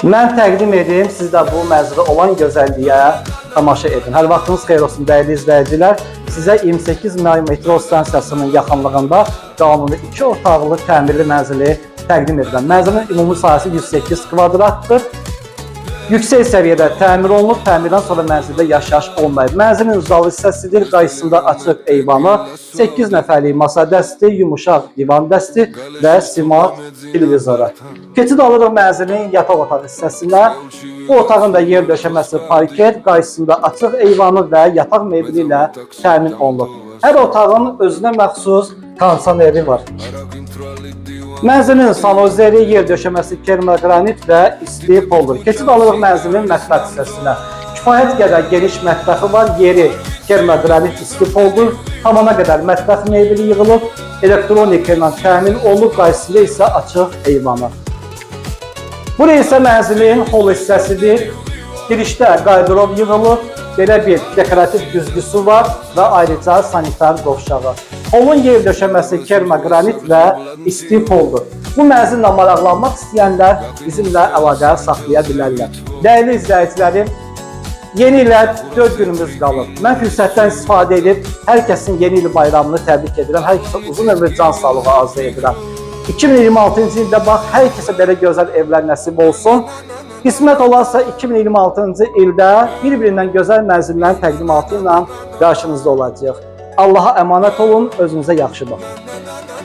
Mən təqdim edim, siz də bu mənzildə olan gözəlliyə tamaşa edin. Hər vaxtınız xeyir olsun, dəyərli izləyicilər. Sizə 28 may metro stansiyasının yaxınlığında qanuni 2 otaqlı təmirli mənzili təqdim edilən. Mənzilin ümumi sahəsi 108 kvadratdır. Yüksək səviyyədə təmir olunub, təmirdən sonra mənzildə yaşayış olmayıb. Mənzilin ucalı hissəsidir, qarşısında açıq eyvanı, 8 nəfərlik masa dəsti, yumuşaq divan dəsti və smart televizoru. Keçid alırıq mənzilin yataq otaq hissəsinə. Bu otağın da yer döşəməsi parket, qarşısında açıq eyvanı və yataq mebeli ilə təmin olunub. Hər otağın özünə məxsus kondisioneri var. Mənzilin sanuzeli, yer döşəməsi kermogranit və isti poldur. Keçid alırıq mənzilin mətbəx hissəsinə. Kifayət qədər geniş mətbəxi var, yeri kermogranit isti poldur. Tamana qədər mətbəx mebeli yığılıb, elektronika ilə təmin olunub, qarşısında isə açıq eyvanı. Buraya isə mənzilin hol hissəsidir. Girişdə qardırob yığılıb, belə bir dekorativ güzgüsü var və ayrıca sanitar qovşağı. Holun yer döşəməsi kermogranit və isti poldur. Bu mənzillə maraqlanmaq istəyənlər bizimlə əlaqə saxlaya bilərlər. Dəyərli izləyicilərim, yeni ilə 4 günümüz qalıb. Mən fürsətdən istifadə edib hər kəsin yeni il bayramını təbrik edirəm. Hər kəsə uzun ömür, can sağlığı arzu edirəm. 2026-cı ildə bax, hər kəsə belə gözəl evlər nəsib olsun. Qismət olarsa 2026-cı ildə bir-birindən gözəl mənzillərin təqdimatı ilə qarşınızda olacaq. Allaha əmanət olun, özünüzə yaxşı baxın.